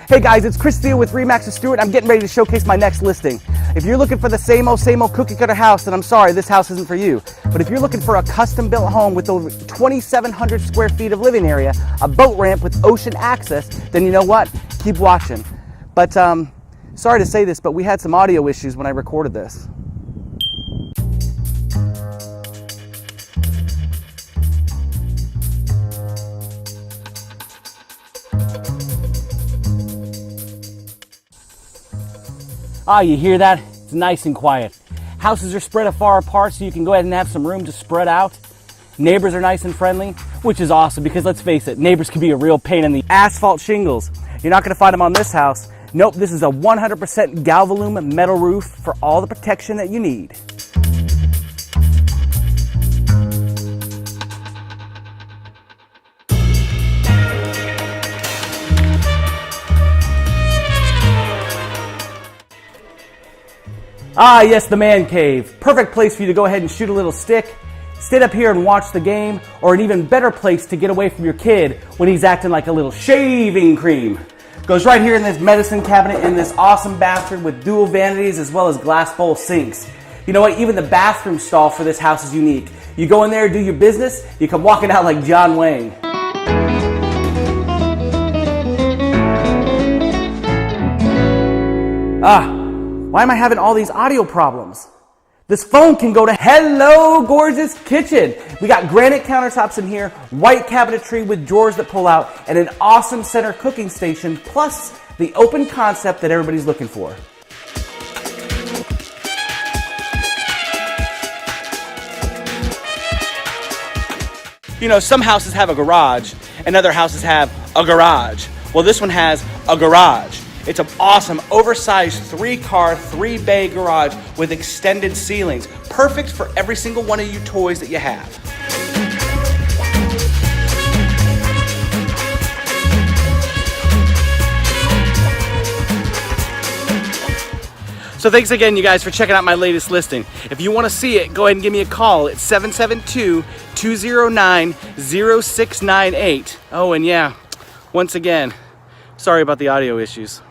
Hey guys, it's Stuart with Remax and Stuart. I'm getting ready to showcase my next listing. If you're looking for the same old cookie cutter house, then I'm sorry, this house isn't for you. But if you're looking for a custom built home with over 2,700 square feet of living area, a boat ramp with ocean access, then you know what? Keep watching. But sorry to say this, but we had some audio issues when I recorded this. Ah, you hear that? It's nice and quiet. Houses are spread far apart, so you can go ahead and have some room to spread out. Neighbors are nice and friendly, which is awesome because let's face it, neighbors can be a real pain in the asphalt shingles. You're not gonna find them on this house. Nope, this is a 100% Galvalum metal roof for all the protection that you need. Ah, yes, the man cave. Perfect place for you to go ahead and shoot a little stick, sit up here and watch the game, or an even better place to get away from your kid when he's acting like a little shaving cream. Goes right here in this medicine cabinet in this awesome bathroom with dual vanities as well as glass bowl sinks. You know what? Even the bathroom stall for this house is unique. You go in there, do your business, you come walking out like John Wayne. Why am I having all these audio problems? This phone can go to hello, gorgeous kitchen. We got granite countertops in here, white cabinetry with drawers that pull out, and an awesome center cooking station, plus the open concept that everybody's looking for. You know, some houses have a garage, and other houses have a garage. Well, this one has a garage. It's an awesome, oversized 3-car, 3-bay garage with extended ceilings. Perfect for every single one of you toys that you have. So thanks again, you guys, for checking out my latest listing. If you want to see it, go ahead and give me a call at 772-209-0698. Oh, and yeah, once again, sorry about the audio issues.